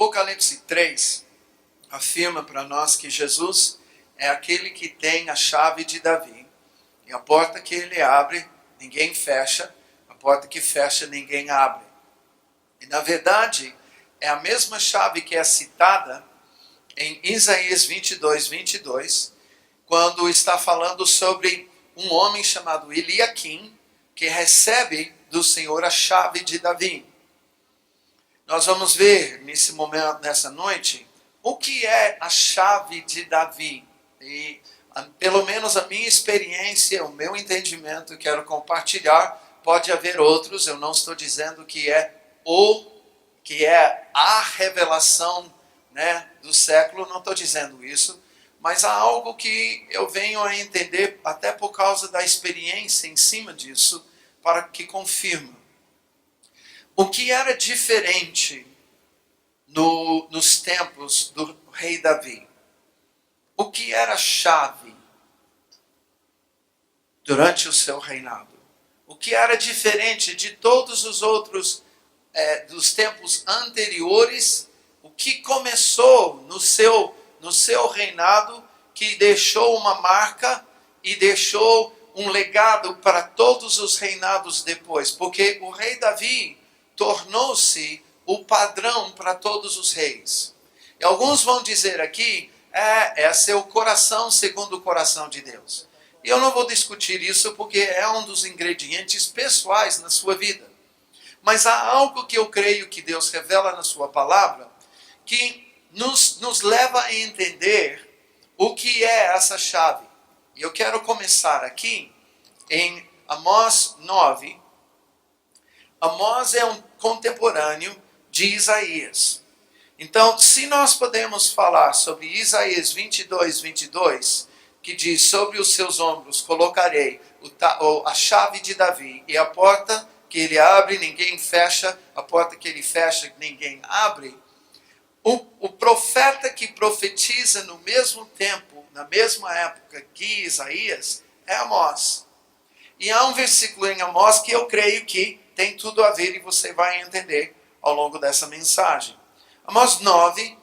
Apocalipse 3 afirma para nós que Jesus é aquele que tem a chave de Davi. E a porta que ele abre, ninguém fecha. A porta que fecha, ninguém abre. E na verdade, é a mesma chave que é citada em Isaías 22, quando está falando sobre um homem chamado Eliaquim, que recebe do Senhor a chave de Davi. Nós vamos ver nesse momento, nessa noite, o que é a chave de Davi. E pelo menos a minha experiência, o meu entendimento, quero compartilhar. Pode haver outros, eu não estou dizendo que é a revelação, né, do século, não estou dizendo isso, mas há algo que eu venho a entender, até por causa da experiência em cima disso, para que confirme. O que era diferente nos tempos do rei Davi? O que era chave durante o seu reinado? O que era diferente de todos os outros dos tempos anteriores? O que começou no seu reinado, que deixou uma marca e deixou um legado para todos os reinados depois? Porque o rei Davi tornou-se o padrão para todos os reis. E alguns vão dizer aqui, é seu coração segundo o coração de Deus. E eu não vou discutir isso porque é um dos ingredientes pessoais na sua vida. Mas há algo que eu creio que Deus revela na sua palavra, que nos leva a entender o que é essa chave. E eu quero começar aqui em Amós 9. Amós é um contemporâneo de Isaías. Então, se nós podemos falar sobre Isaías 22, que diz, sobre os seus ombros colocarei a chave de Davi, e a porta que ele abre, ninguém fecha, a porta que ele fecha, ninguém abre. O profeta que profetiza no mesmo tempo, na mesma época que Isaías, é Amós. E há um versículo em Amós que eu creio que tem tudo a ver e você vai entender ao longo dessa mensagem. Amós 9,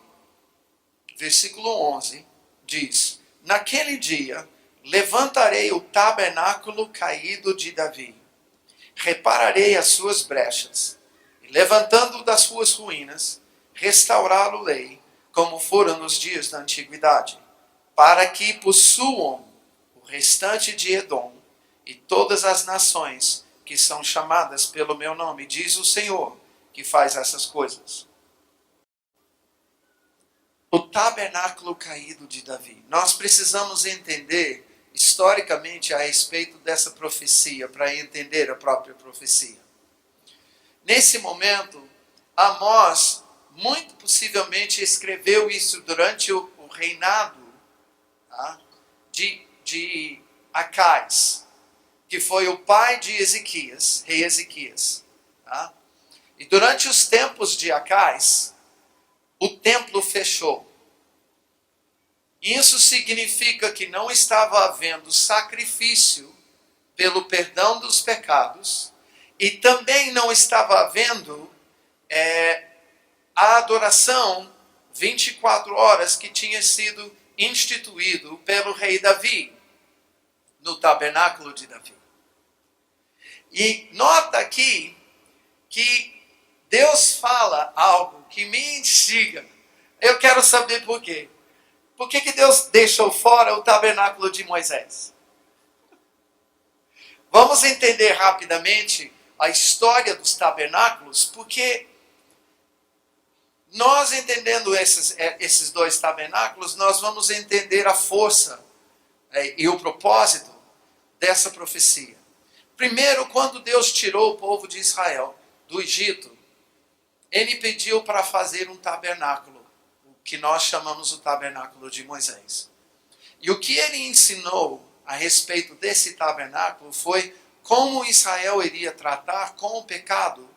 versículo 11, diz: naquele dia levantarei o tabernáculo caído de Davi, repararei as suas brechas, e levantando das suas ruínas, restaurá-lo-ei, como foram nos dias da antiguidade, para que possuam o restante de Edom e todas as nações que são chamadas pelo meu nome, diz o Senhor, que faz essas coisas. O tabernáculo caído de Davi. Nós precisamos entender historicamente a respeito dessa profecia, para entender a própria profecia. Nesse momento, Amós, muito possivelmente, escreveu isso durante o reinado, tá, de Acais, que foi o pai de Ezequias, rei Ezequias. Tá? E durante os tempos de Acais, o templo fechou. Isso significa que não estava havendo sacrifício pelo perdão dos pecados, e também não estava havendo a adoração 24 horas que tinha sido instituído pelo rei Davi, no tabernáculo de Davi. E nota aqui que Deus fala algo que me instiga. Eu quero saber por quê. Por que Deus deixou fora o tabernáculo de Moisés? Vamos entender rapidamente a história dos tabernáculos, porque nós entendendo esses dois tabernáculos, nós vamos entender a força e o propósito dessa profecia. Primeiro, quando Deus tirou o povo de Israel do Egito, ele pediu para fazer um tabernáculo, o que nós chamamos o tabernáculo de Moisés. E o que ele ensinou a respeito desse tabernáculo foi como Israel iria tratar com o pecado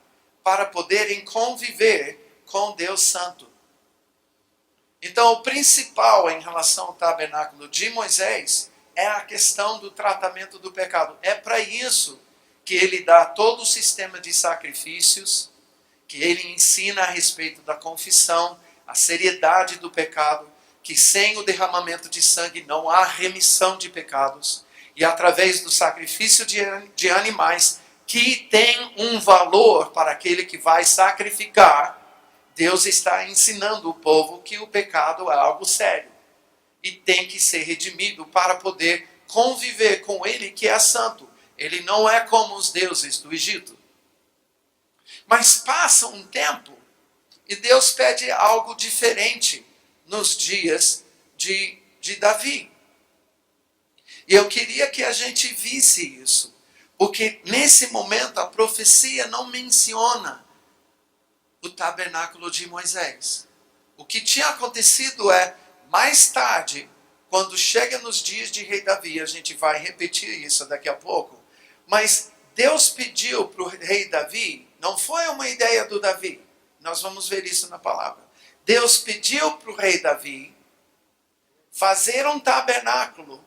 para poderem conviver com Deus Santo. Então, o principal em relação ao tabernáculo de Moisés é a questão do tratamento do pecado. É para isso que ele dá todo o sistema de sacrifícios, que ele ensina a respeito da confissão, a seriedade do pecado, que sem o derramamento de sangue não há remissão de pecados, e através do sacrifício de animais, que tem um valor para aquele que vai sacrificar, Deus está ensinando o povo que o pecado é algo sério e tem que ser redimido para poder conviver com ele que é santo. Ele não é como os deuses do Egito. Mas passa um tempo e Deus pede algo diferente nos dias de Davi. E eu queria que a gente visse isso, porque nesse momento a profecia não menciona o tabernáculo de Moisés. O que tinha acontecido é, mais tarde, quando chega nos dias de rei Davi, a gente vai repetir isso daqui a pouco, mas Deus pediu para o rei Davi, não foi uma ideia do Davi, nós vamos ver isso na palavra. Deus pediu para o rei Davi fazer um tabernáculo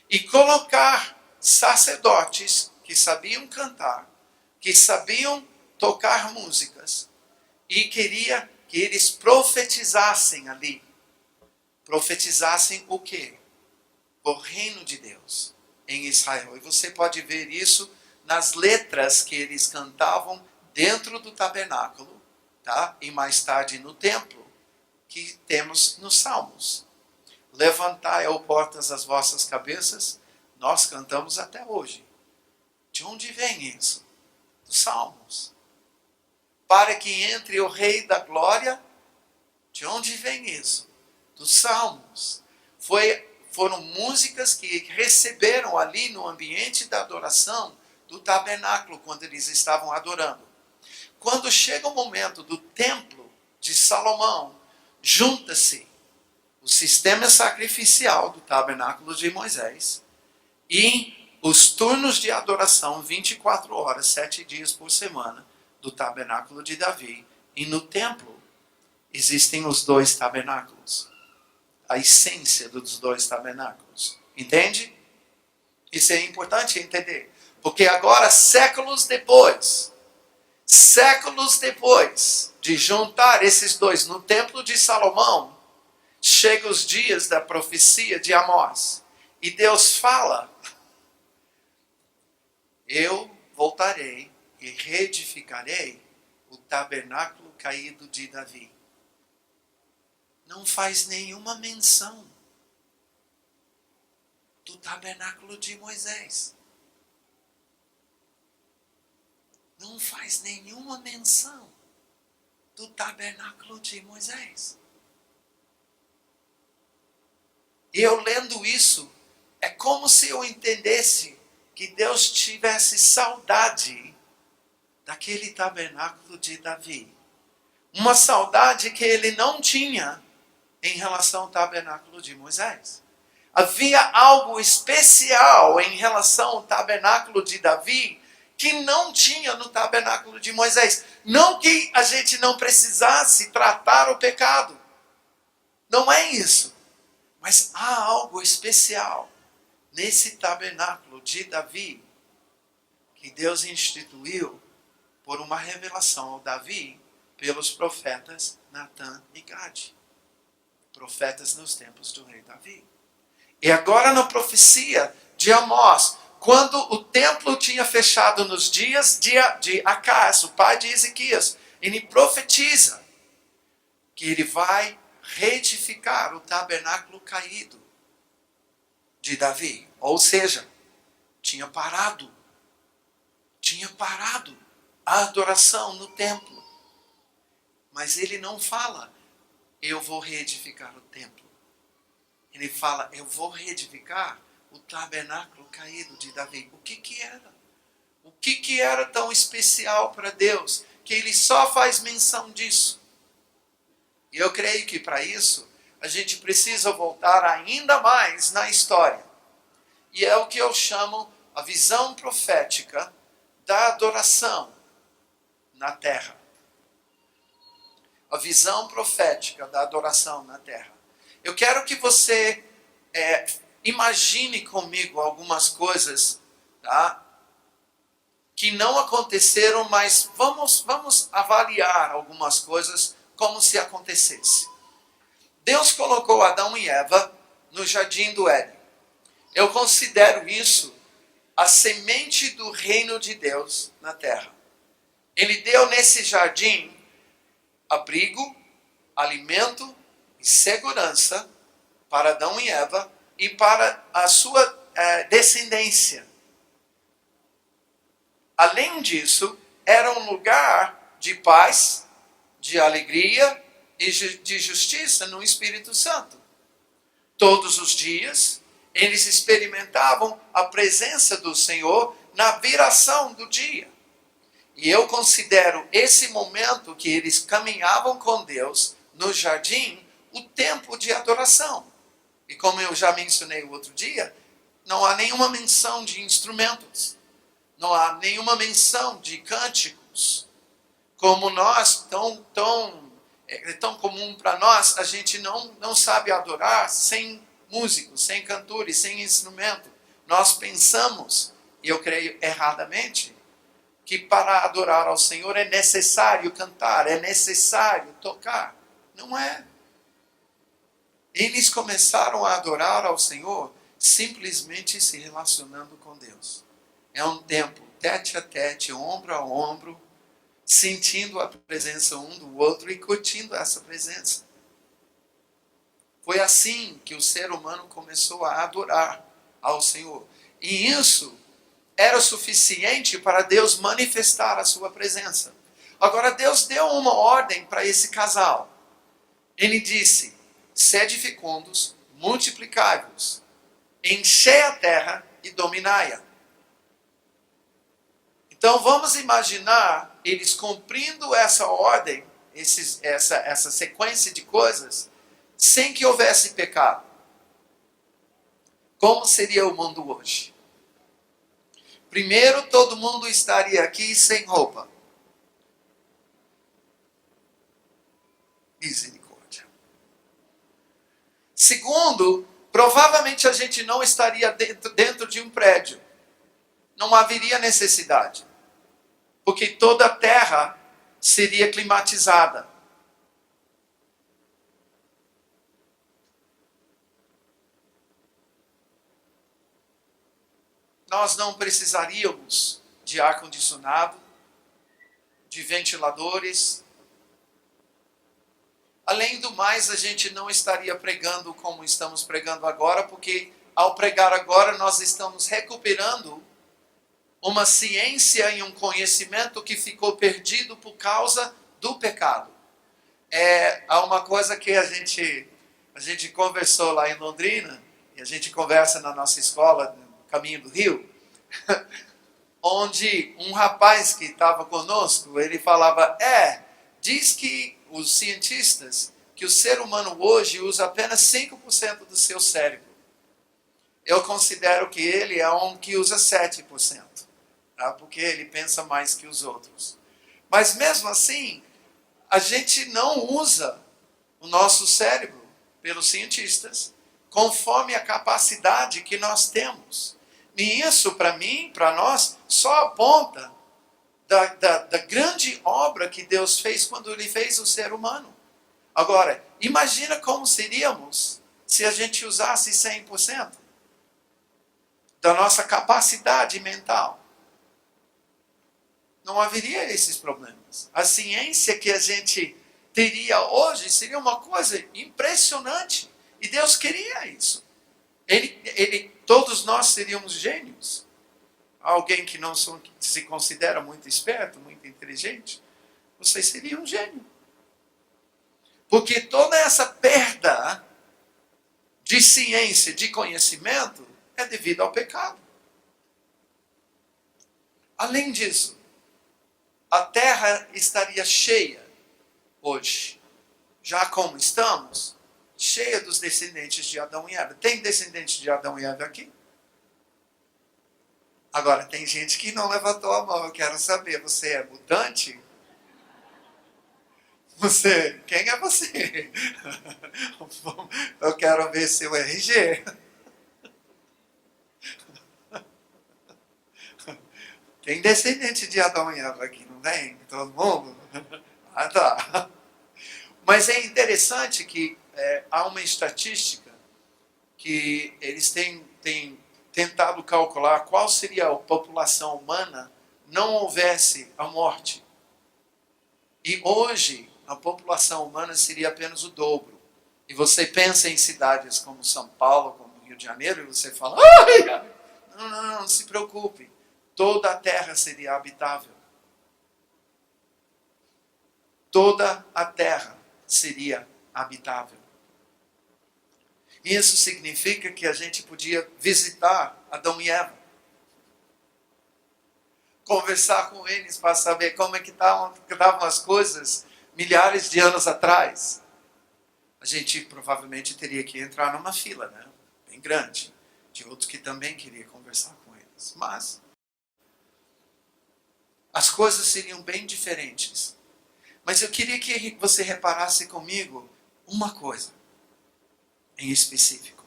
e colocar sacerdotes que sabiam cantar, que sabiam tocar músicas, e queria que eles profetizassem ali. Profetizassem o quê? O reino de Deus em Israel. E você pode ver isso nas letras que eles cantavam dentro do tabernáculo, tá? E mais tarde no templo, que temos nos Salmos. Levantai, ó portas, as vossas cabeças, nós cantamos até hoje. De onde vem isso? Dos Salmos. Para que entre o Rei da Glória, de onde vem isso? Dos Salmos. Foram músicas que receberam ali no ambiente da adoração do tabernáculo, quando eles estavam adorando. Quando chega o momento do templo de Salomão, junta-se o sistema sacrificial do tabernáculo de Moisés e os turnos de adoração 24 horas, 7 dias por semana do tabernáculo de Davi. E no templo existem os dois tabernáculos. A essência dos dois tabernáculos. Entende? Isso é importante entender. Porque agora, séculos depois de juntar esses dois no templo de Salomão, chegam os dias da profecia de Amós. E Deus fala, eu voltarei e reedificarei o tabernáculo caído de Davi. Não faz nenhuma menção do tabernáculo de Moisés. Não faz nenhuma menção do tabernáculo de Moisés. E eu lendo isso, é como se eu entendesse que Deus tivesse saudade daquele tabernáculo de Davi. Uma saudade que ele não tinha em relação ao tabernáculo de Moisés. Havia algo especial em relação ao tabernáculo de Davi que não tinha no tabernáculo de Moisés. Não que a gente não precisasse tratar o pecado. Não é isso. Mas há algo especial nesse tabernáculo de Davi que Deus instituiu por uma revelação ao Davi pelos profetas Natã e Gade. Profetas nos tempos do rei Davi. E agora na profecia de Amós, quando o templo tinha fechado nos dias de Acás, o pai de Ezequias, ele profetiza que ele vai reedificar o tabernáculo caído de Davi. Ou seja, tinha parado a adoração no templo. Mas ele não fala, eu vou reedificar o templo. Ele fala, eu vou reedificar o tabernáculo caído de Davi. O que era? O que era tão especial para Deus que ele só faz menção disso? E eu creio que para isso a gente precisa voltar ainda mais na história. E é o que eu chamo a visão profética da adoração na terra. A visão profética da adoração na terra. Eu quero que você imagine comigo algumas coisas, tá? Que não aconteceram, mas vamos avaliar algumas coisas como se acontecesse. Deus colocou Adão e Eva no jardim do Éden. Eu considero isso a semente do reino de Deus na terra. Ele deu nesse jardim abrigo, alimento e segurança para Adão e Eva e para a sua descendência. Além disso, era um lugar de paz, de alegria e de justiça no Espírito Santo. Todos os dias, eles experimentavam a presença do Senhor na viração do dia. E eu considero esse momento que eles caminhavam com Deus no jardim o tempo de adoração. E como eu já mencionei o outro dia, não há nenhuma menção de instrumentos. Não há nenhuma menção de cânticos. Como nós, é tão comum para nós, a gente não sabe adorar sem músicos, sem cantores, sem instrumento. Nós pensamos, e eu creio erradamente, que para adorar ao Senhor é necessário cantar, é necessário tocar. Não é. Eles começaram a adorar ao Senhor simplesmente se relacionando com Deus. É um tempo tete a tete, ombro a ombro, sentindo a presença um do outro e curtindo essa presença. Foi assim que o ser humano começou a adorar ao Senhor. E isso era suficiente para Deus manifestar a sua presença. Agora, Deus deu uma ordem para esse casal. Ele disse: sede fecundos, multiplicai-vos, enchei a terra e dominai-a. Então, vamos imaginar eles cumprindo essa ordem, essa sequência de coisas, sem que houvesse pecado. Como seria o mundo hoje? Primeiro, todo mundo estaria aqui sem roupa. Misericórdia. Segundo, provavelmente a gente não estaria dentro de um prédio. Não haveria necessidade. Porque toda a terra seria climatizada. Nós não precisaríamos de ar-condicionado, de ventiladores. Além do mais, a gente não estaria pregando como estamos pregando agora, porque ao pregar agora nós estamos recuperando uma ciência e um conhecimento que ficou perdido por causa do pecado. Há uma coisa que a gente conversou lá em Londrina, e a gente conversa na nossa escola, Caminho do Rio, onde um rapaz que estava conosco, ele falava, diz que os cientistas, que o ser humano hoje usa apenas 5% do seu cérebro. Eu considero que ele é um que usa 7%, tá? Porque ele pensa mais que os outros. Mas mesmo assim, a gente não usa o nosso cérebro, pelos cientistas, conforme a capacidade que nós temos. E isso, para mim, para nós, só aponta da grande obra que Deus fez quando Ele fez o ser humano. Agora, imagina como seríamos se a gente usasse 100% da nossa capacidade mental. Não haveria esses problemas. A ciência que a gente teria hoje seria uma coisa impressionante. E Deus queria isso. Todos nós seríamos gênios. Alguém que não se considera muito esperto, muito inteligente, você seria um gênio. Porque toda essa perda de ciência, de conhecimento, é devido ao pecado. Além disso, a terra estaria cheia hoje, já como estamos, cheia dos descendentes de Adão e Eva. Tem descendentes de Adão e Eva aqui? Agora, tem gente que não levantou a mão. Eu quero saber, você é mutante? Quem é você? Eu quero ver seu RG. Tem descendente de Adão e Eva aqui, não tem? Todo mundo? Ah, tá. Mas é interessante que há uma estatística que eles têm tentado calcular qual seria a população humana não houvesse a morte. E hoje, a população humana seria apenas o dobro. E você pensa em cidades como São Paulo, como Rio de Janeiro, e você fala, ai, não se preocupe. Toda a terra seria habitável. Toda a terra seria habitável. Isso significa que a gente podia visitar Adão e Eva. Conversar com eles para saber como é que estavam as coisas milhares de anos atrás. A gente provavelmente teria que entrar numa fila, né? Bem grande, de outros que também queriam conversar com eles. Mas as coisas seriam bem diferentes. Mas eu queria que você reparasse comigo uma coisa em específico.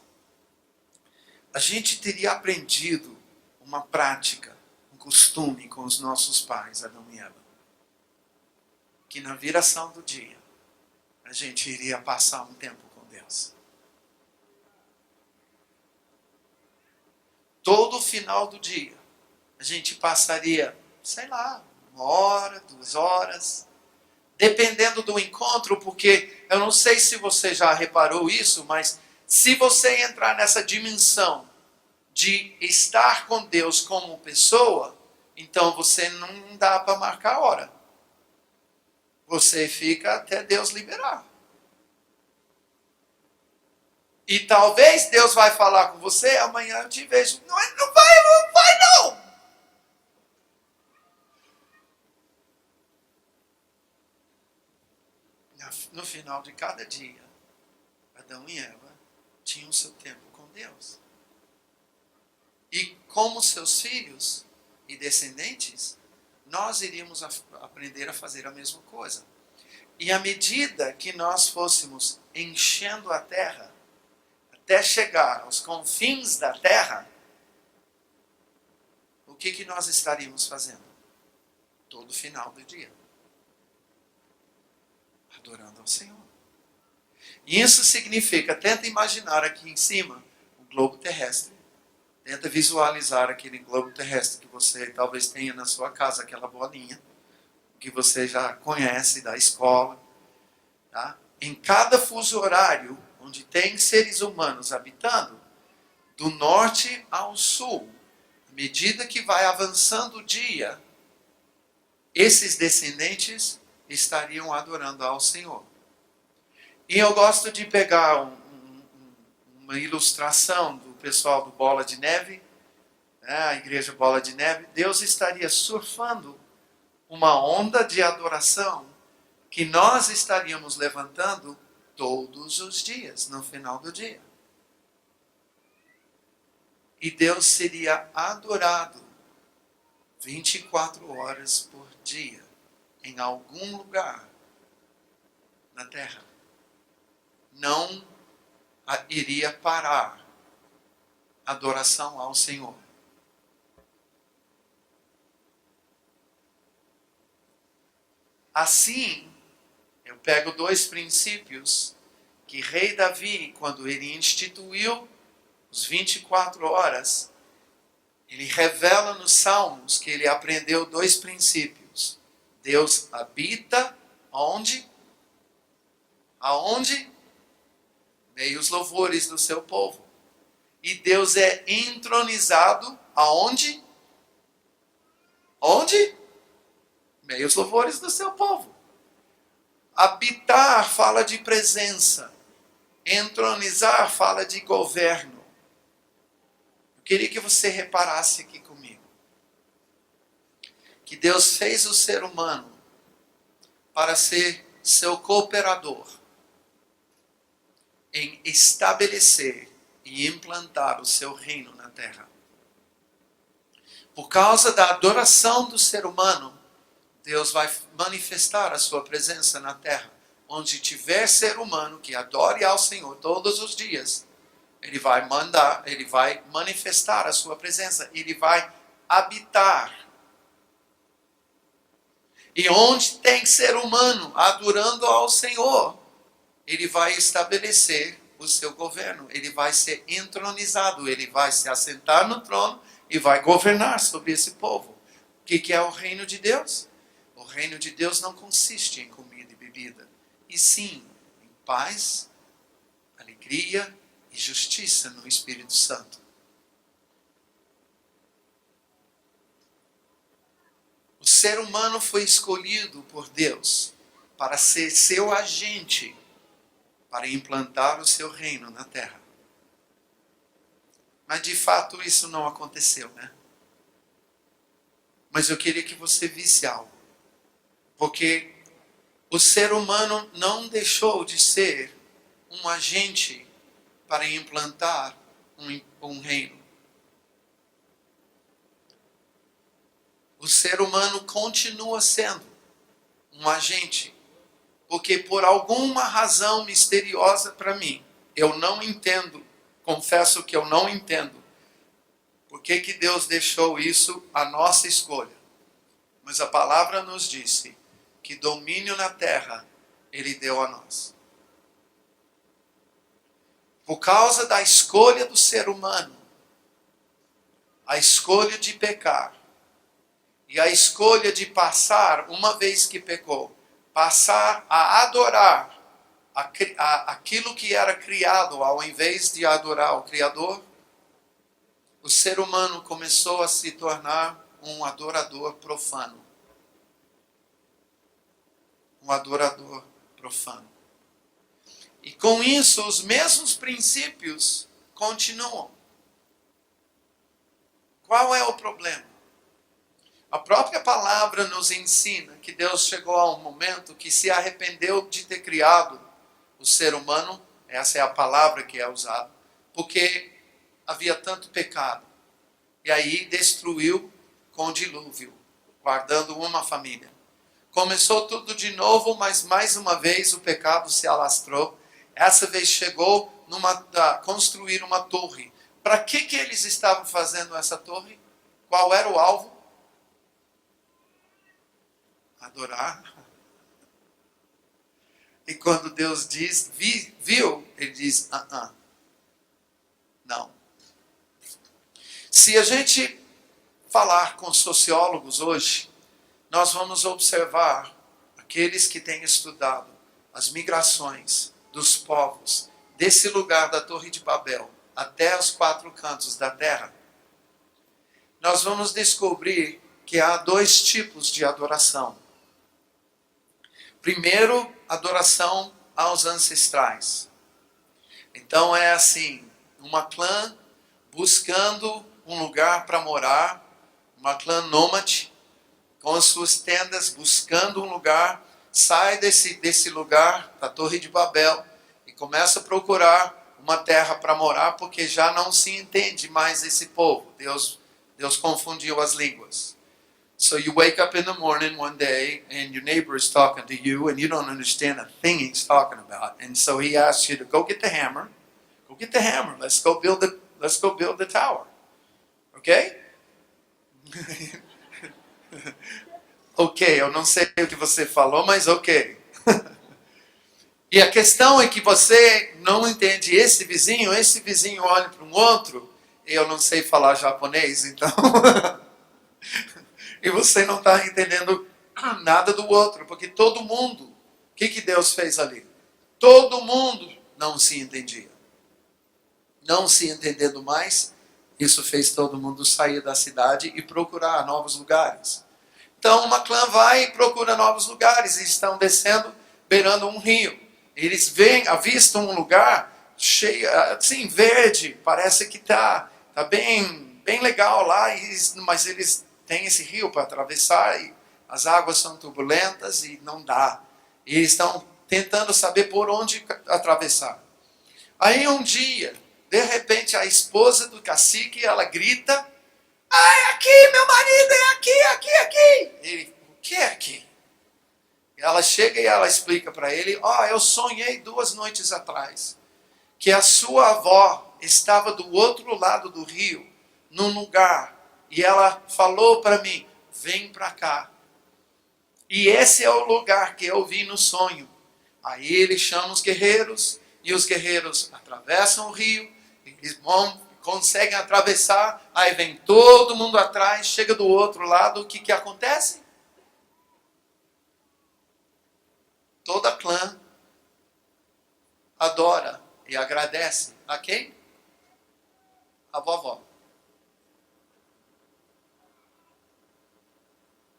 A gente teria aprendido uma prática, um costume com os nossos pais, Adão e Eva. Que na viração do dia, a gente iria passar um tempo com Deus. Todo final do dia, a gente passaria, sei lá, 1 hora, 2 horas, dependendo do encontro, porque eu não sei se você já reparou isso, mas se você entrar nessa dimensão de estar com Deus como pessoa, então você não dá para marcar a hora. Você fica até Deus liberar. E talvez Deus vai falar com você, amanhã eu te vejo. Não vai não! No final de cada dia, Adão e Eva tinham seu tempo com Deus. E como seus filhos e descendentes, nós iríamos aprender a fazer a mesma coisa. E à medida que nós fôssemos enchendo a terra, até chegar aos confins da terra, o que nós estaríamos fazendo? Todo final do dia. Adorando ao Senhor. E isso significa, tenta imaginar aqui em cima, o globo terrestre. Tenta visualizar aquele globo terrestre que você talvez tenha na sua casa, aquela bolinha, que você já conhece da escola. Tá? Em cada fuso horário, onde tem seres humanos habitando, do norte ao sul, à medida que vai avançando o dia, esses descendentes estariam adorando ao Senhor. E eu gosto de pegar uma ilustração do pessoal do Bola de Neve, né, a igreja Bola de Neve. Deus estaria surfando uma onda de adoração que nós estaríamos levantando todos os dias, no final do dia. E Deus seria adorado 24 horas por dia, em algum lugar na terra. Não iria parar a adoração ao Senhor. Assim, eu pego 2 princípios que rei Davi, quando ele instituiu os 24 horas, ele revela nos Salmos que ele aprendeu 2 princípios. Deus habita onde? Aonde? Meio os louvores do seu povo. E Deus é entronizado aonde? Onde? Meio os louvores do seu povo. Habitar fala de presença. Entronizar fala de governo. Eu queria que você reparasse aqui comigo. Que Deus fez o ser humano para ser seu cooperador em estabelecer e implantar o seu reino na terra. Por causa da adoração do ser humano, Deus vai manifestar a sua presença na terra. Onde tiver ser humano que adore ao Senhor todos os dias, Ele vai manifestar a sua presença, Ele vai habitar. E onde tem ser humano adorando ao Senhor, ele vai estabelecer o seu governo. Ele vai ser entronizado, ele vai se assentar no trono e vai governar sobre esse povo. O que é o reino de Deus? O reino de Deus não consiste em comida e bebida, e sim em paz, alegria e justiça no Espírito Santo. O ser humano foi escolhido por Deus para ser seu agente, para implantar o seu reino na terra. Mas de fato isso não aconteceu, né? Mas eu queria que você visse algo. Porque o ser humano não deixou de ser um agente para implantar um reino. O ser humano continua sendo um agente, porque por alguma razão misteriosa para mim, eu não entendo, confesso que eu não entendo, por que Deus deixou isso à nossa escolha. Mas a palavra nos disse que domínio na terra Ele deu a nós. Por causa da escolha do ser humano, a escolha de pecar, e a escolha de passar, uma vez que pecou, passar a adorar aquilo que era criado, ao invés de adorar o Criador, o ser humano começou a se tornar um adorador profano. Um adorador profano. E com isso, os mesmos princípios continuam. Qual é o problema? A própria palavra nos ensina que Deus chegou a um momento que se arrependeu de ter criado o ser humano, essa é a palavra que é usada, porque havia tanto pecado. E aí destruiu com o dilúvio, guardando uma família. Começou tudo de novo, mas mais uma vez o pecado se alastrou. Essa vez chegou a construir uma torre. Para que eles estavam fazendo essa torre? Qual era o alvo? Adorar. E quando Deus diz, viu, Ele diz, não. Se a gente falar com sociólogos hoje, nós vamos observar aqueles que têm estudado as migrações dos povos desse lugar da Torre de Babel até os 4 cantos da terra. Nós vamos descobrir que há 2 tipos de adoração. Primeiro, adoração aos ancestrais. Então é assim, uma clã buscando um lugar para morar, uma clã nômade, com as suas tendas, buscando um lugar, sai desse lugar, da Torre de Babel, e começa a procurar uma terra para morar, porque já não se entende mais esse povo. Deus confundiu as línguas. So you wake up in the morning one day, and your neighbor is talking to you, and you don't understand a thing he's talking about. And so he asks you to go get the hammer. Go get the hammer. Let's go build the tower. Okay? Ok, eu não sei o que você falou, mas ok. E a questão é que você não entende esse vizinho olha para um outro, e eu não sei falar japonês, então... e você não está entendendo nada do outro, porque todo mundo, o que Deus fez ali? Todo mundo não se entendia. Não se entendendo mais, isso fez todo mundo sair da cidade e procurar novos lugares. Então uma clã vai e procura novos lugares, e estão descendo, beirando um rio. Eles avistam um lugar cheio, assim, verde, parece que está bem legal lá, mas eles têm esse rio para atravessar, e as águas são turbulentas e não dá. E eles estão tentando saber por onde atravessar. Aí um dia, de repente, a esposa do cacique, ela grita, é aqui, meu marido, é aqui. Ele, o que é aqui? Ela chega e ela explica para ele, eu sonhei 2 noites atrás, que a sua avó estava do outro lado do rio, num lugar, e ela falou para mim, vem para cá. E esse é o lugar que eu vi no sonho. Aí ele chama os guerreiros, e os guerreiros atravessam o rio, eles conseguem atravessar, aí vem todo mundo atrás, chega do outro lado, o que acontece? Toda clã adora e agradece a quem? A vovó.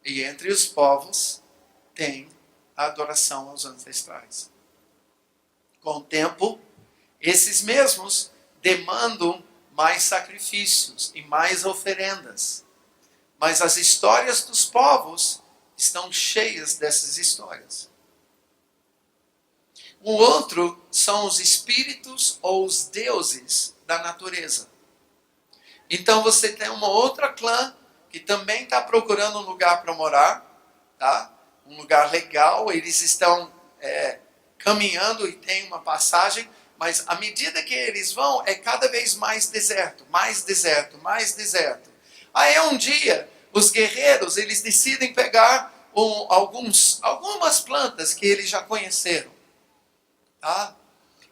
E entre os povos tem a adoração aos ancestrais. Com o tempo, esses mesmos demandam mais sacrifícios e mais oferendas. Mas as histórias dos povos estão cheias dessas histórias. O outro são os espíritos ou os deuses da natureza. Então você tem uma outra clã que também está procurando um lugar para morar, tá? Um lugar legal, eles estão caminhando e tem uma passagem, mas à medida que eles vão, é cada vez mais deserto, mais deserto, mais deserto. Aí um dia, os guerreiros, eles decidem pegar algumas plantas que eles já conheceram, tá?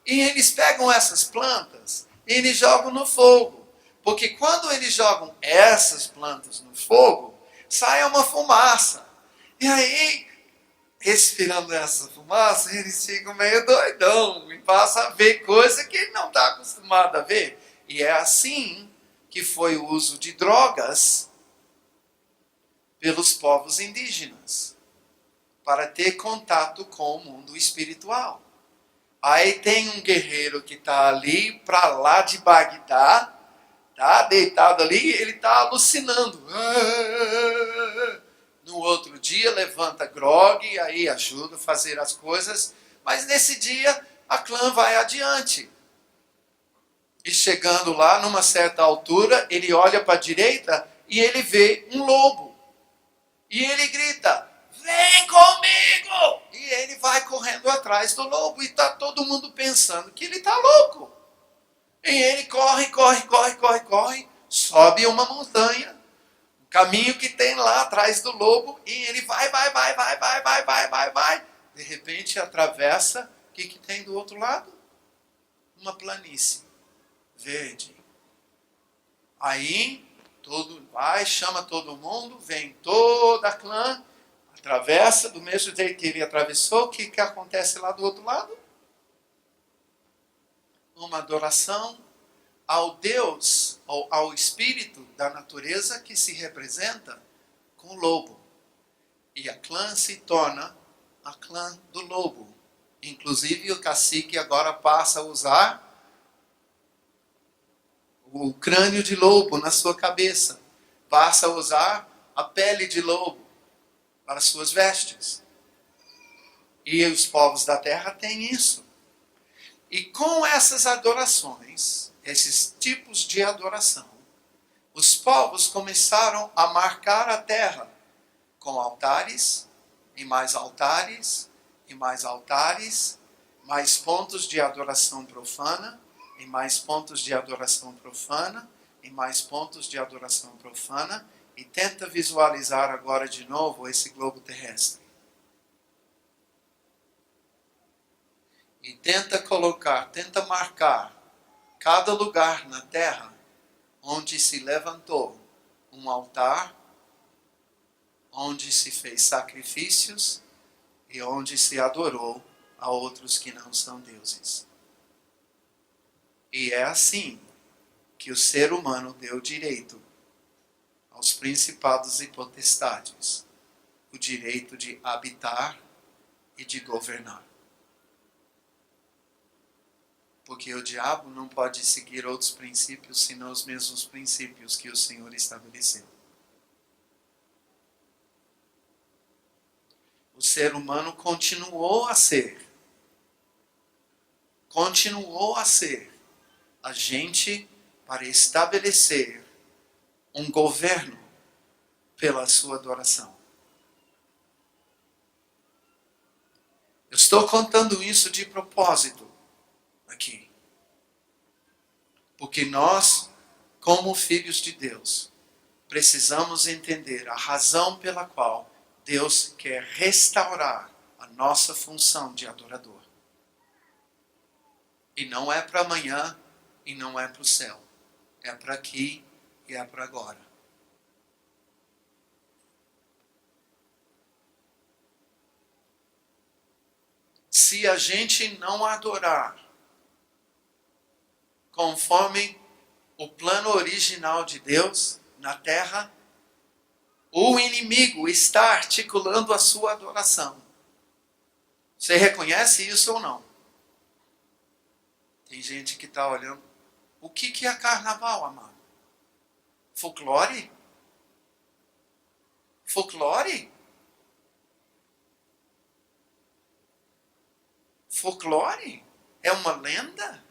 E eles pegam essas plantas e eles jogam no fogo. Porque quando eles jogam essas plantas no fogo, sai uma fumaça. E aí, respirando essa fumaça, eles ficam meio doidão e passam a ver coisa que ele não está acostumado a ver. E é assim que foi o uso de drogas pelos povos indígenas, para ter contato com o mundo espiritual. Aí tem um guerreiro que está ali, para lá de Bagdá, tá deitado ali, ele está alucinando. No outro dia levanta grog, aí ajuda a fazer as coisas, mas nesse dia a clã vai adiante. E chegando lá, numa certa altura, ele olha para a direita e ele vê um lobo. E ele grita, vem comigo! E ele vai correndo atrás do lobo e está todo mundo pensando que ele está louco. E ele corre, sobe uma montanha, um caminho que tem lá atrás do lobo, e ele vai. De repente atravessa, o que tem do outro lado? Uma planície verde. Aí, chama todo mundo, vem toda a clã, atravessa do mesmo jeito que ele atravessou, o que acontece lá do outro lado? Uma adoração ao Deus, ou ao espírito da natureza que se representa com o lobo. E a clã se torna a clã do lobo. Inclusive o cacique agora passa a usar o crânio de lobo na sua cabeça. Passa a usar a pele de lobo para suas vestes. E os povos da terra têm isso. E com essas adorações, esses tipos de adoração, os povos começaram a marcar a terra com altares, e mais altares, e mais altares, mais pontos de adoração profana, e mais pontos de adoração profana, e mais pontos de adoração profana, e tenta visualizar agora de novo esse globo terrestre. E tenta marcar cada lugar na terra onde se levantou um altar, onde se fez sacrifícios e onde se adorou a outros que não são deuses. E é assim que o ser humano deu direito aos principados e potestades, o direito de habitar e de governar. Porque o diabo não pode seguir outros princípios senão os mesmos princípios que o Senhor estabeleceu. O ser humano continuou a ser agente para estabelecer um governo pela sua adoração. Eu estou contando isso de propósito aqui. Porque nós, como filhos de Deus, precisamos entender a razão pela qual Deus quer restaurar a nossa função de adorador. E não é para amanhã e não é para o céu. É para aqui e é para agora. Se a gente não adorar conforme o plano original de Deus na terra, o inimigo está articulando a sua adoração. Você reconhece isso ou não? Tem gente que está olhando. O que é carnaval, amado? Folclore? Folclore? Folclore? É uma lenda?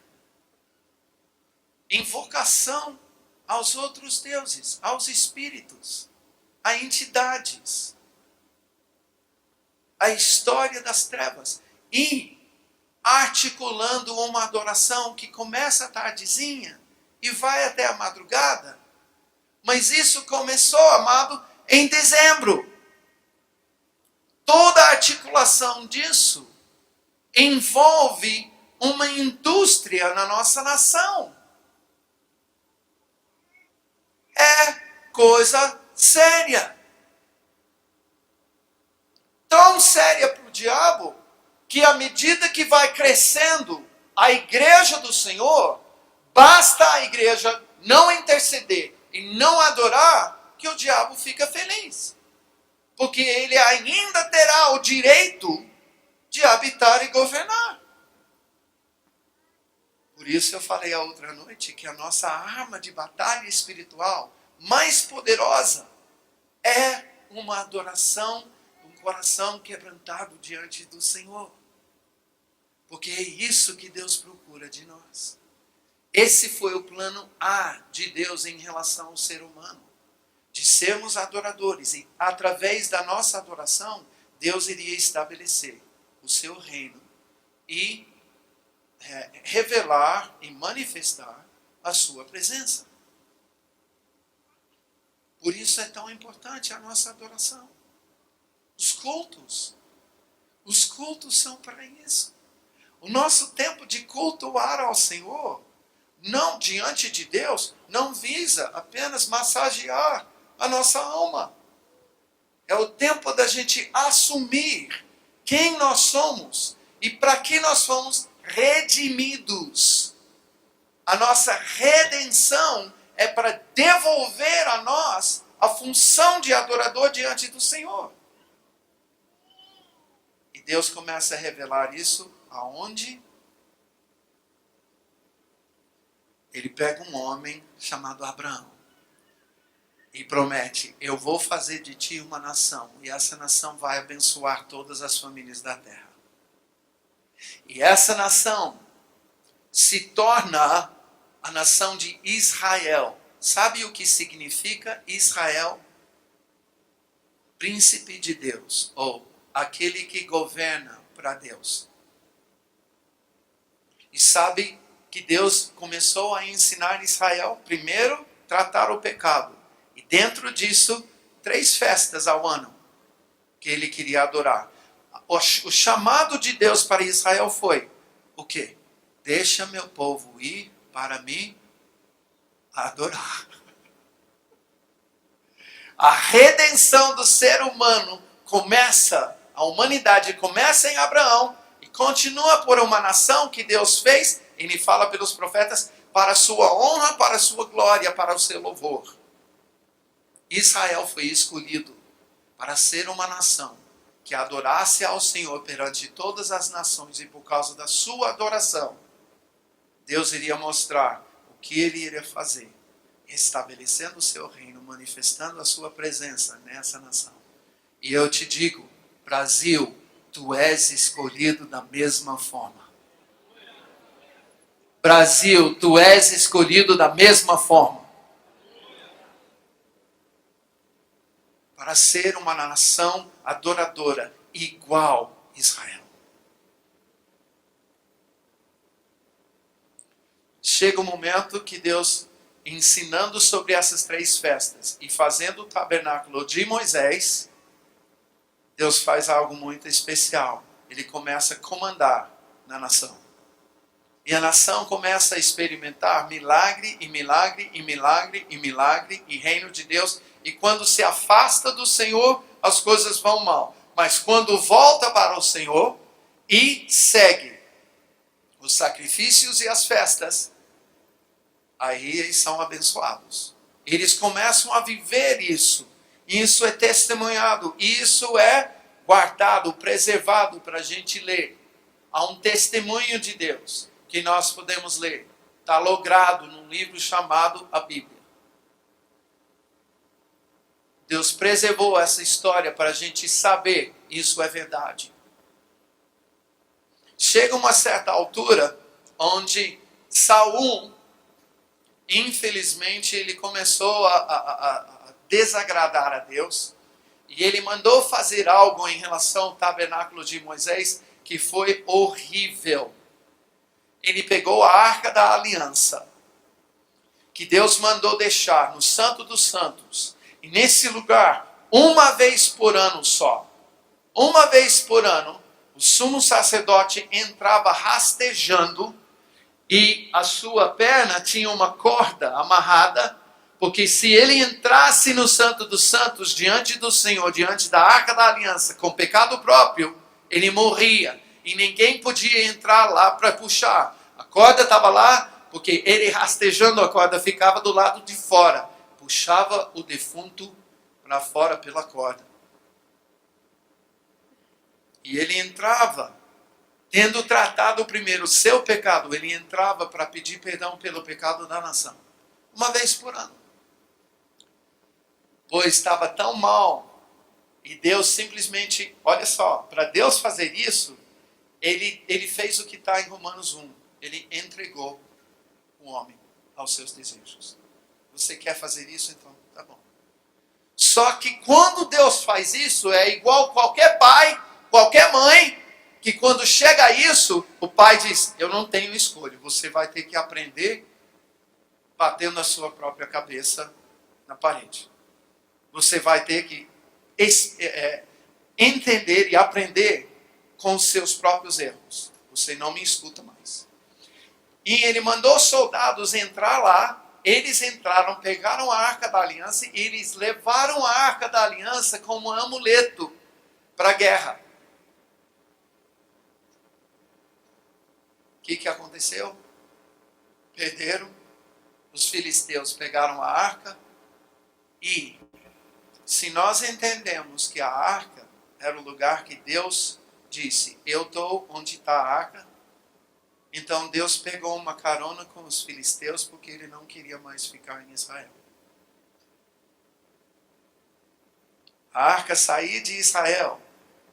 Invocação aos outros deuses, aos espíritos, a entidades, a história das trevas. E articulando uma adoração que começa à tardezinha e vai até a madrugada. Mas isso começou, amado, em dezembro. Toda a articulação disso envolve uma indústria na nossa nação. É coisa séria. Tão séria para o diabo, que à medida que vai crescendo a igreja do Senhor, basta a igreja não interceder e não adorar, que o diabo fica feliz. Porque ele ainda terá o direito de habitar e governar. Por isso eu falei a outra noite que a nossa arma de batalha espiritual mais poderosa é uma adoração, um coração quebrantado diante do Senhor. Porque é isso que Deus procura de nós. Esse foi o plano A de Deus em relação ao ser humano. De sermos adoradores. E através da nossa adoração, Deus iria estabelecer o seu reino e revelar e manifestar a sua presença. Por isso é tão importante a nossa adoração. Os cultos são para isso. O nosso tempo de cultuar ao Senhor, não diante de Deus, não visa apenas massagear a nossa alma. É o tempo da gente assumir quem nós somos e para que nós fomos redimidos. A nossa redenção é para devolver a nós a função de adorador diante do Senhor. E Deus começa a revelar isso aonde? Ele pega um homem chamado Abraão e promete: eu vou fazer de ti uma nação, e essa nação vai abençoar todas as famílias da terra. E essa nação se torna a nação de Israel. Sabe o que significa Israel? Príncipe de Deus, ou aquele que governa para Deus. E sabe que Deus começou a ensinar Israel, primeiro, tratar o pecado. E dentro disso, 3 festas ao ano que ele queria adorar. O chamado de Deus para Israel foi o quê? Deixa meu povo ir para me adorar. A redenção do ser humano começa, a humanidade começa em Abraão e continua por uma nação que Deus fez, ele fala pelos profetas, para a sua honra, para a sua glória, para o seu louvor. Israel foi escolhido para ser uma nação que adorasse ao Senhor perante todas as nações, e por causa da sua adoração, Deus iria mostrar o que ele iria fazer, estabelecendo o seu reino, manifestando a sua presença nessa nação. E eu te digo, Brasil, tu és escolhido da mesma forma. Brasil, tu és escolhido da mesma forma. Para ser uma nação adoradora, igual Israel. Chega um momento que Deus, ensinando sobre essas 3 festas e fazendo o tabernáculo de Moisés, Deus faz algo muito especial. Ele começa a comandar na nação. E a nação começa a experimentar milagre e milagre e milagre e milagre e reino de Deus. E quando se afasta do Senhor, as coisas vão mal. Mas quando volta para o Senhor e segue os sacrifícios e as festas, aí eles são abençoados. Eles começam a viver isso. Isso é testemunhado. Isso é guardado, preservado para a gente ler. Há um testemunho de Deus que nós podemos ler. Está logrado num livro chamado a Bíblia. Deus preservou essa história para a gente saber isso é verdade. Chega uma certa altura onde Saul, infelizmente, ele começou a desagradar a Deus. E ele mandou fazer algo em relação ao tabernáculo de Moisés que foi horrível. Ele pegou a arca da aliança, que Deus mandou deixar no Santo dos Santos. E nesse lugar, uma vez por ano só, uma vez por ano, o sumo sacerdote entrava rastejando e a sua perna tinha uma corda amarrada, porque se ele entrasse no Santo dos Santos, diante do Senhor, diante da arca da aliança, com pecado próprio, ele morria. E ninguém podia entrar lá para puxar. A corda estava lá, porque ele rastejando a corda ficava do lado de fora. Puxava o defunto para fora pela corda. E ele entrava, tendo tratado primeiro o seu pecado, ele entrava para pedir perdão pelo pecado da nação. Uma vez por ano. Pois estava tão mal. E Deus simplesmente, olha só, para Deus fazer isso, ele fez o que está em Romanos 1. Ele entregou o homem aos seus desejos. Você quer fazer isso? Então, tá bom. Só que quando Deus faz isso, é igual qualquer pai, qualquer mãe, que quando chega a isso, o pai diz, eu não tenho escolha, você vai ter que aprender batendo a sua própria cabeça na parede. Você vai ter que entender e aprender com os seus próprios erros. Você não me escuta mais. E ele mandou soldados entrar lá. Eles entraram, pegaram a Arca da Aliança e eles levaram a Arca da Aliança como amuleto para a guerra. O que aconteceu? Perderam. Os filisteus pegaram a arca e, se nós entendemos que a arca era o lugar que Deus disse, eu estou onde está a arca, então Deus pegou uma carona com os filisteus porque ele não queria mais ficar em Israel. A arca sair de Israel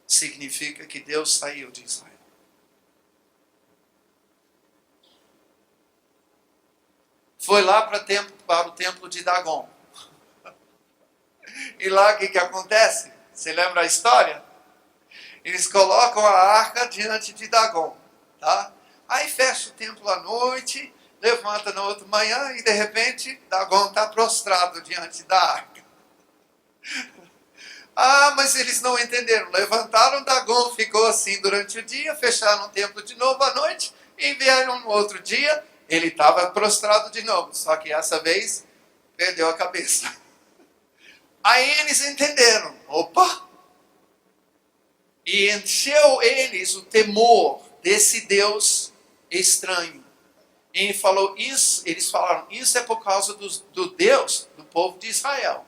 significa que Deus saiu de Israel. Foi lá para o templo de Dagon. E lá o que acontece? Você lembra a história? Eles colocam a arca diante de Dagon. Tá? Aí fecha o templo à noite, levanta na outra manhã e de repente Dagon está prostrado diante da arca. Ah, mas eles não entenderam. Levantaram Dagon, ficou assim durante o dia, fecharam o templo de novo à noite e vieram no outro dia. Ele estava prostrado de novo, só que essa vez perdeu a cabeça. Aí eles entenderam, opa! E encheu eles o temor desse Deus estranho. E ele falou isso, eles falaram, isso é por causa do Deus, do povo de Israel.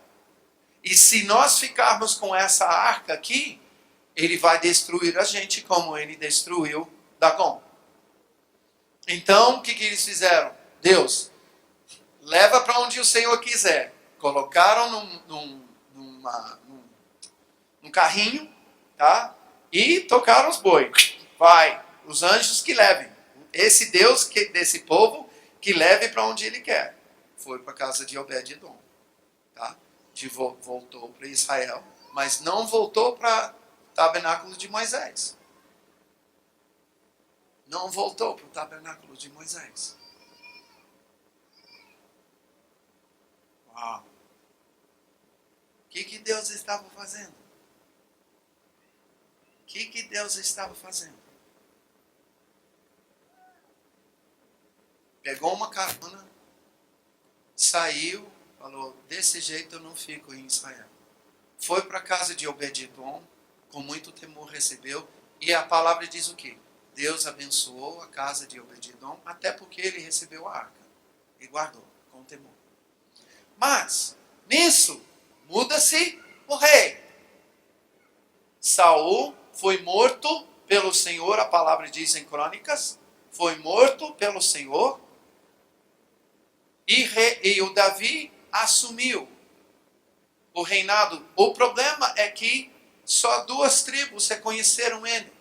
E se nós ficarmos com essa arca aqui, ele vai destruir a gente como ele destruiu Dagon. Então, o que eles fizeram? Deus, leva para onde o Senhor quiser. Colocaram num carrinho, tá? E tocaram os bois. Vai, os anjos que levem. Esse Deus desse povo que leve para onde ele quer. Foi para a casa de Obed-edom. Tá? Voltou para Israel, mas não voltou para o tabernáculo de Moisés. Não voltou para o tabernáculo de Moisés. Uau! O que Deus estava fazendo? O que Deus estava fazendo? pegou uma carona, saiu, falou, desse jeito eu não fico em Israel. Foi para a casa de Obed-edom, com muito temor recebeu, e a palavra diz o quê? Deus abençoou a casa de Obed-edom, até porque ele recebeu a arca e guardou com temor. Mas, nisso, muda-se o rei. Saul foi morto pelo Senhor, a palavra diz em Crônicas, foi morto pelo Senhor, e o Davi assumiu o reinado. O problema é que só 2 tribos reconheceram ele.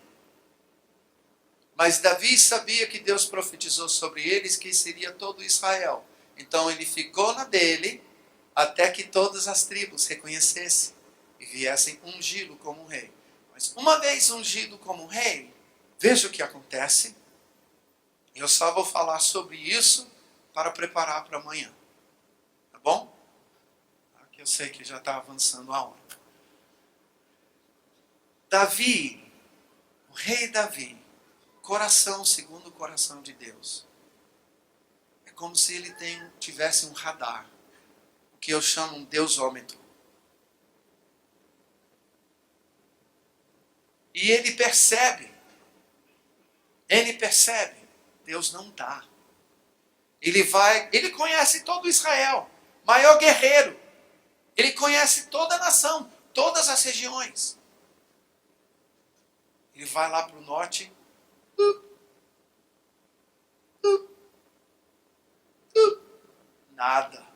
Mas Davi sabia que Deus profetizou sobre eles que seria todo Israel. Então ele ficou na dele até que todas as tribos reconhecessem e viessem ungí-lo como rei. Mas uma vez ungido como rei, veja o que acontece. Eu só vou falar sobre isso para preparar para amanhã. Tá bom? Aqui eu sei que já está avançando a hora. Davi, o rei Davi, coração segundo o coração de Deus. É como se ele tivesse um radar, o que eu chamo um deusômetro. E ele percebe, Deus não dá. Ele conhece todo Israel, maior guerreiro. Ele conhece toda a nação, todas as regiões. Ele vai lá para o norte. Nada.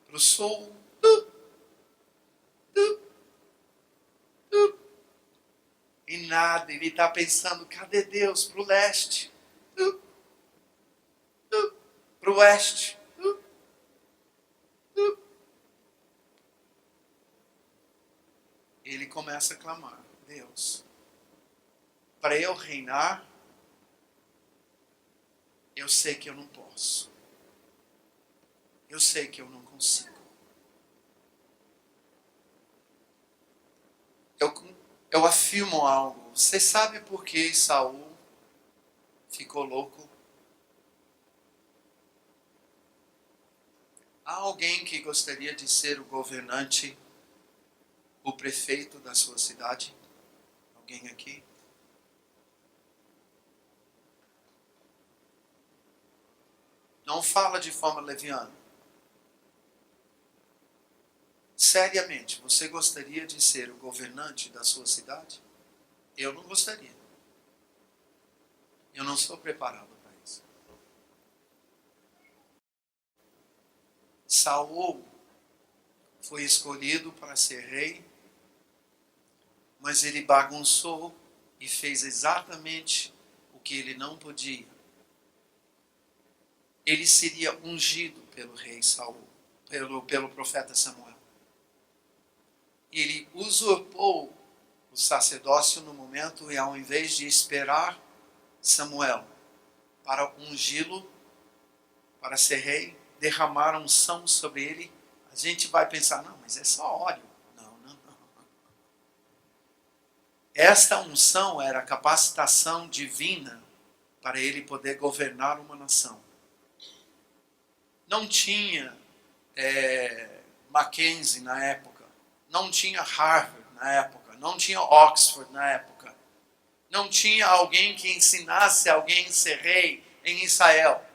Para o sul. E nada. Ele está pensando, cadê Deus? Para o leste. Para o oeste. Ele começa a clamar, Deus, para eu reinar, eu sei que eu não posso. Eu sei que eu não consigo. Eu afirmo algo. Você sabe por que Saul ficou louco? Há alguém que gostaria de ser o governante, o prefeito da sua cidade? Alguém aqui? Não fala de forma leviana. Seriamente, você gostaria de ser o governante da sua cidade? Eu não gostaria. Eu não sou preparado para isso. Saul foi escolhido para ser rei, mas ele bagunçou e fez exatamente o que ele não podia. Ele seria ungido pelo rei Saul, pelo profeta Samuel. Ele usurpou o sacerdócio no momento e ao invés de esperar Samuel para ungí-lo, para ser rei, derramaram unção sobre ele. A gente vai pensar, não, mas é só óleo. Não. Esta unção era a capacitação divina para ele poder governar uma nação. Não tinha Mackenzie na época, não tinha Harvard na época, não tinha Oxford na época, não tinha alguém que ensinasse alguém a ser rei em Israel.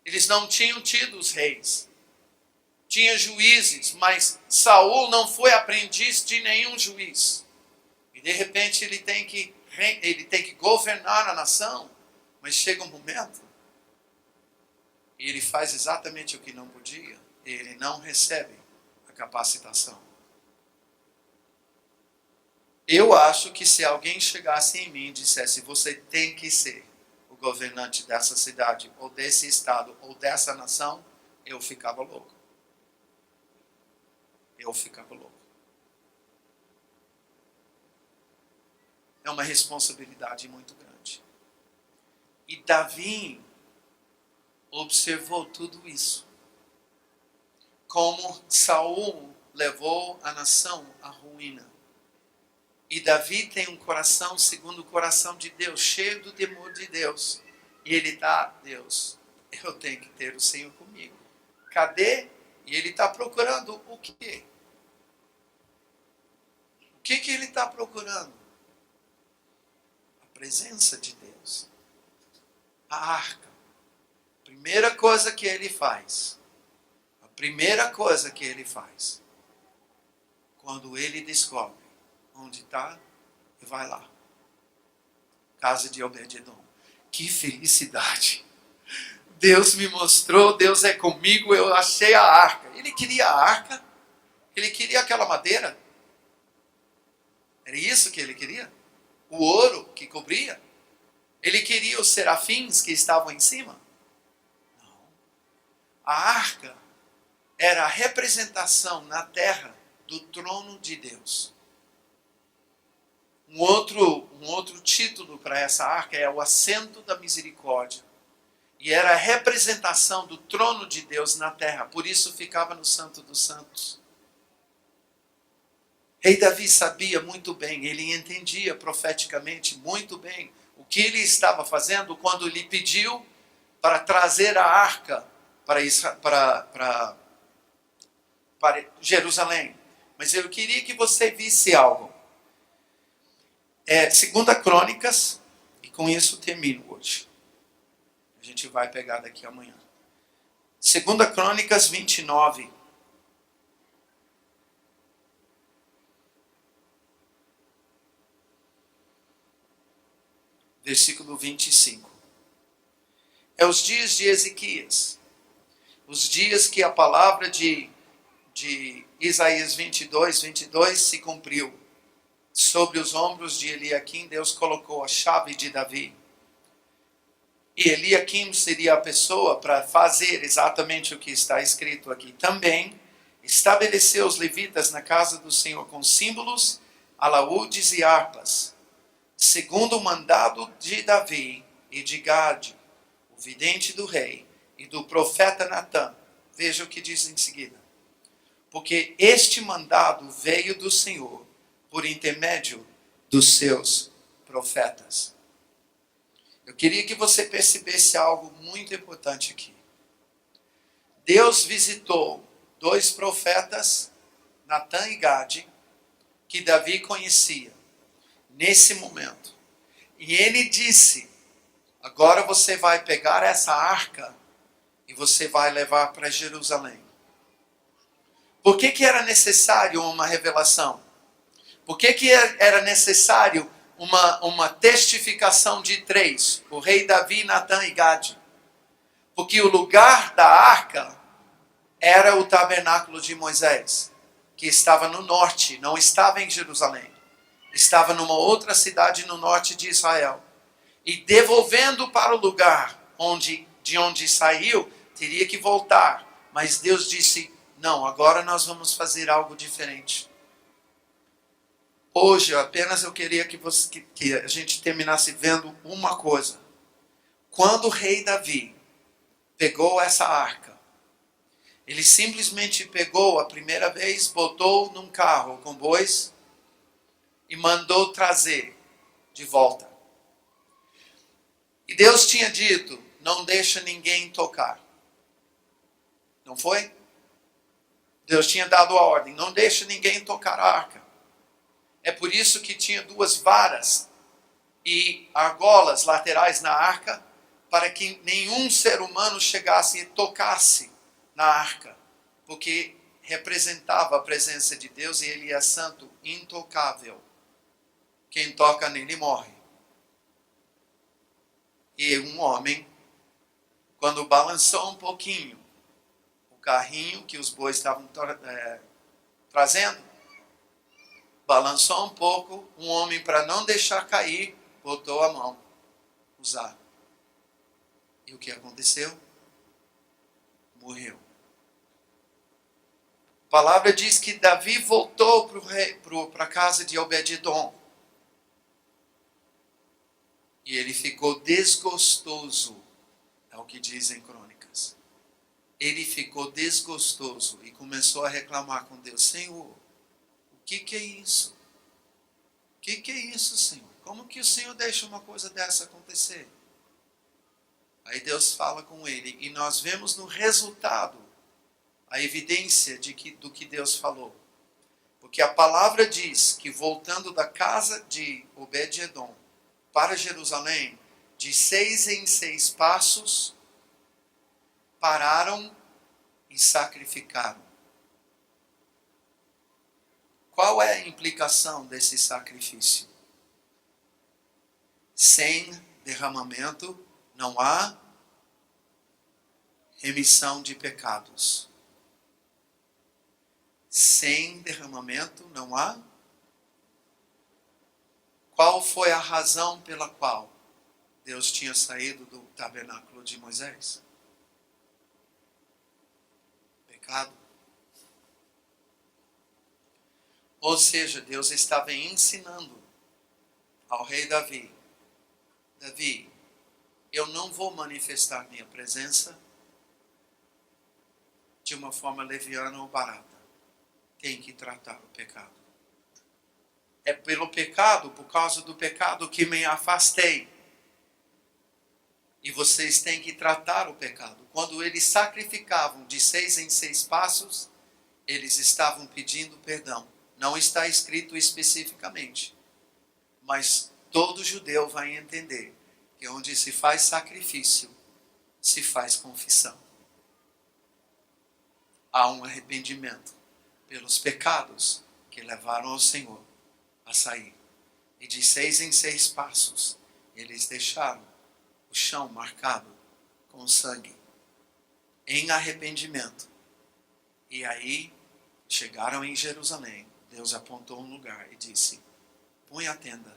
Eles não tinham tido os reis. Tinha juízes, mas Saul não foi aprendiz de nenhum juiz. E de repente ele tem que governar a nação, mas chega um momento e ele faz exatamente o que não podia. E ele não recebe a capacitação. Eu acho que se alguém chegasse em mim e dissesse, você tem que ser o governante dessa cidade, ou desse estado, ou dessa nação, eu ficava louco. É uma responsabilidade muito grande. E Davi observou tudo isso. Como Saul levou a nação à ruína. E Davi tem um coração segundo o coração de Deus, cheio do temor de Deus. E ele está, Deus, eu tenho que ter o Senhor comigo. Cadê? E ele está procurando o quê? O que ele está procurando? A presença de Deus. A arca. Primeira coisa que ele faz. A primeira coisa que ele faz. Quando ele descobre onde está, e vai lá. Casa de Obed-edom. Que felicidade. Deus me mostrou, Deus é comigo, eu achei a arca. Ele queria a arca? Ele queria aquela madeira? Era isso que ele queria? O ouro que cobria? Ele queria os serafins que estavam em cima? Não. A arca era a representação na terra do trono de Deus. Um outro título para essa arca é o assento da misericórdia. E era a representação do trono de Deus na terra. Por isso ficava no Santo dos Santos. Rei Davi sabia muito bem, ele entendia profeticamente muito bem o que ele estava fazendo quando lhe pediu para trazer a arca para Jerusalém. Mas eu queria que você visse algo. 2 Crônicas, e com isso termino hoje. A gente vai pegar daqui amanhã. 2 Crônicas 29. Versículo 25. É os dias de Ezequias. Os dias que a palavra de Isaías 22 se cumpriu. Sobre os ombros de Eliaquim, Deus colocou a chave de Davi. E Eliaquim seria a pessoa para fazer exatamente o que está escrito aqui. Também estabeleceu os levitas na casa do Senhor com símbolos, alaúdes e harpas, segundo o mandado de Davi e de Gade, o vidente do rei, e do profeta Natã. Veja o que diz em seguida. Porque este mandado veio do Senhor por intermédio dos seus profetas. Eu queria que você percebesse algo muito importante aqui. Deus visitou 2 profetas, Natã e Gade, que Davi conhecia, nesse momento. E ele disse, agora você vai pegar essa arca e você vai levar para Jerusalém. Por que era necessário uma revelação? Por que era necessário uma testificação de 3? O rei Davi, Natã e Gade. Porque o lugar da arca era o tabernáculo de Moisés, que estava no norte, não estava em Jerusalém. Estava numa outra cidade no norte de Israel. E devolvendo para o lugar de onde saiu, teria que voltar. Mas Deus disse, não, agora nós vamos fazer algo diferente. Hoje, apenas eu queria que a gente terminasse vendo uma coisa. Quando o rei Davi pegou essa arca, ele simplesmente pegou a primeira vez, botou num carro com bois e mandou trazer de volta. E Deus tinha dito, não deixa ninguém tocar. Não foi? Deus tinha dado a ordem, não deixa ninguém tocar a arca. É por isso que tinha 2 varas e argolas laterais na arca, para que nenhum ser humano chegasse e tocasse na arca, porque representava a presença de Deus e ele é santo, intocável. Quem toca nele morre. E um homem, quando balançou um pouquinho o carrinho que os bois estavam trazendo, balançou um pouco, um homem, para não deixar cair, botou a mão, usar. E o que aconteceu? Morreu. A palavra diz que Davi voltou para a casa de Obed-edom. E ele ficou desgostoso, é o que diz em Crônicas. Ele ficou desgostoso e começou a reclamar com Deus. Senhor, o que é isso? O que é isso, Senhor? Como que o Senhor deixa uma coisa dessa acontecer? Aí Deus fala com ele e nós vemos no resultado a evidência do que Deus falou. Porque a palavra diz que voltando da casa de Obed-edom para Jerusalém, de 6 em 6 passos, pararam e sacrificaram. Qual é a implicação desse sacrifício? Sem derramamento não há remissão de pecados. Sem derramamento não há. Qual foi a razão pela qual Deus tinha saído do tabernáculo de Moisés? Pecado. Ou seja, Deus estava ensinando ao rei Davi: Davi, eu não vou manifestar minha presença de uma forma leviana ou barata. Tem que tratar o pecado. É pelo pecado, por causa do pecado, que me afastei. E vocês têm que tratar o pecado. Quando eles sacrificavam de 6 em 6 passos, eles estavam pedindo perdão. Não está escrito especificamente. Mas todo judeu vai entender que onde se faz sacrifício, se faz confissão. Há um arrependimento pelos pecados que levaram ao Senhor a sair. E de 6 em 6 passos, eles deixaram o chão marcado com sangue, em arrependimento. E aí, chegaram em Jerusalém. Deus apontou um lugar e disse: põe a tenda,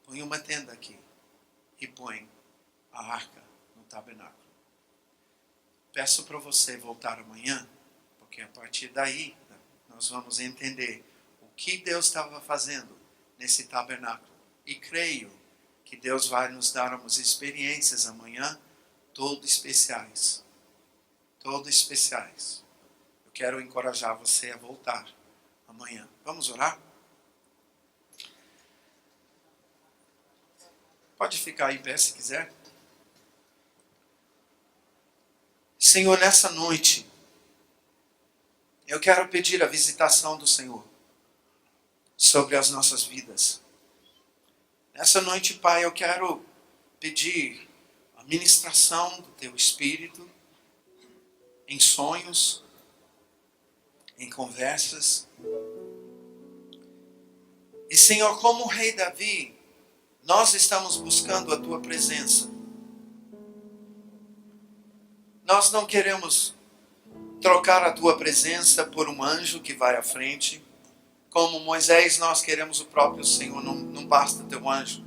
põe uma tenda aqui, e põe a arca no tabernáculo. Peço para você voltar amanhã, porque a partir daí, nós vamos entender o que Deus estava fazendo nesse tabernáculo. E creio que Deus vai nos dar umas experiências amanhã, todo especiais. Todo especiais. Eu quero encorajar você a voltar amanhã. Vamos orar? Pode ficar em pé se quiser. Senhor, nessa noite, eu quero pedir a visitação do Senhor sobre as nossas vidas. Nessa noite, Pai, eu quero pedir a ministração do Teu Espírito em sonhos, em conversas. E, Senhor, como o rei Davi, nós estamos buscando a Tua presença. Nós não queremos trocar a Tua presença por um anjo que vai à frente. Como Moisés, nós queremos o próprio Senhor, não basta Teu anjo.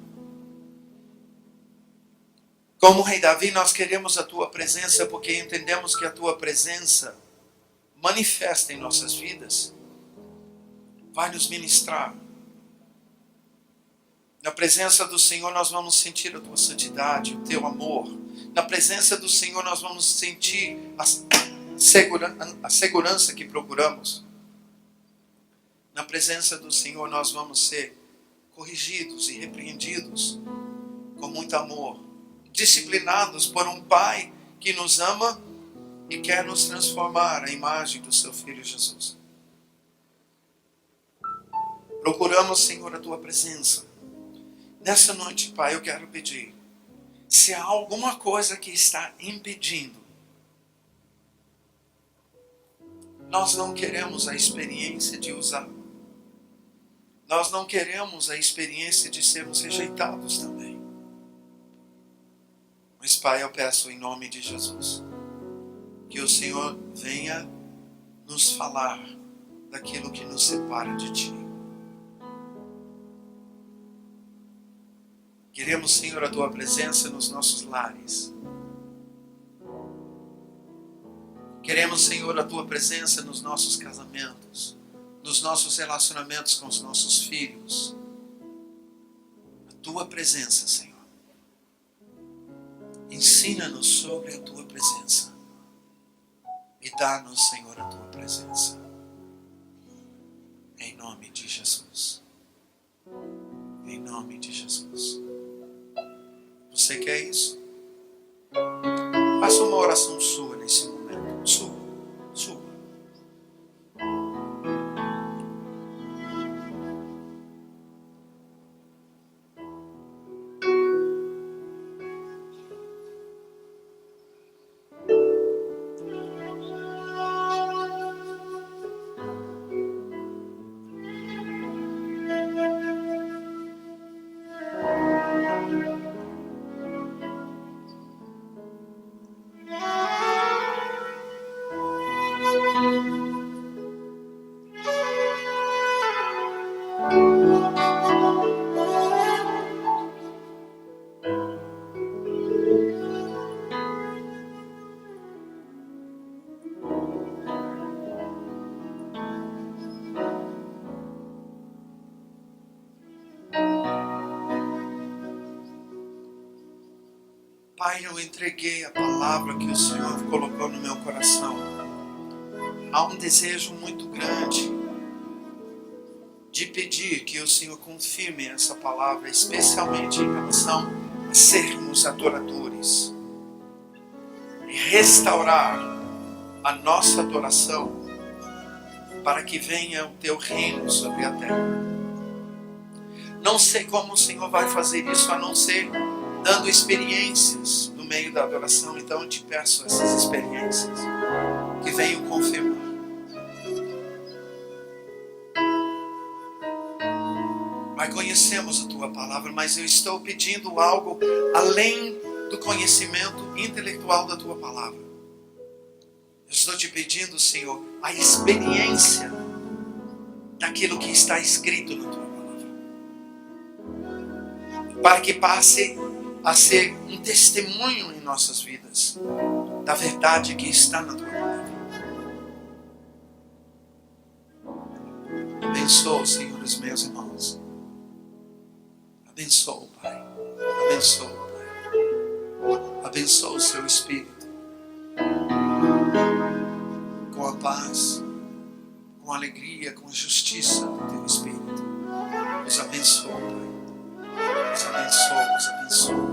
Como o rei Davi, nós queremos a Tua presença porque entendemos que a Tua presença manifesta em nossas vidas, vai nos ministrar. Na presença do Senhor nós vamos sentir a Tua santidade, o Teu amor. Na presença do Senhor nós vamos sentir a segurança que procuramos. Na presença do Senhor nós vamos ser corrigidos e repreendidos com muito amor, disciplinados por um Pai que nos ama e quer nos transformar à imagem do Seu Filho Jesus. Procuramos, Senhor, a Tua presença. Nessa noite, Pai, eu quero pedir, se há alguma coisa que está impedindo, nós não queremos a experiência de usar. Nós não queremos a experiência de sermos rejeitados também. Mas, Pai, eu peço em nome de Jesus, que o Senhor venha nos falar daquilo que nos separa de Ti. Queremos, Senhor, a Tua presença nos nossos lares. Queremos, Senhor, a Tua presença nos nossos casamentos, nos nossos relacionamentos com os nossos filhos. A Tua presença, Senhor. Ensina-nos sobre a Tua presença. E dá-nos, Senhor, a Tua presença. Em nome de Jesus. Em nome de Jesus. Você quer isso? Faça uma oração sua nesse momento. Sua. Pai, eu entreguei a palavra que o Senhor colocou no meu coração. Há um desejo muito grande de pedir que o Senhor confirme essa palavra, especialmente em relação a sermos adoradores. E restaurar a nossa adoração para que venha o teu reino sobre a terra. Não sei como o Senhor vai fazer isso, a não ser dando experiências no meio da adoração. Então eu te peço essas experiências que venham confirmar. Pai, conhecemos a tua palavra, mas eu estou pedindo algo além do conhecimento intelectual da tua palavra. Eu estou te pedindo, Senhor, a experiência daquilo que está escrito na tua palavra, para que passe a ser um testemunho em nossas vidas da verdade que está na tua palavra. Abençoa, Senhor, os meus irmãos. Abençoa, Pai. Abençoa, Pai. Abençoa o seu Espírito com a paz, com a alegria, com a justiça do teu Espírito. Nos abençoa, Pai. Nos abençoa, nos abençoa.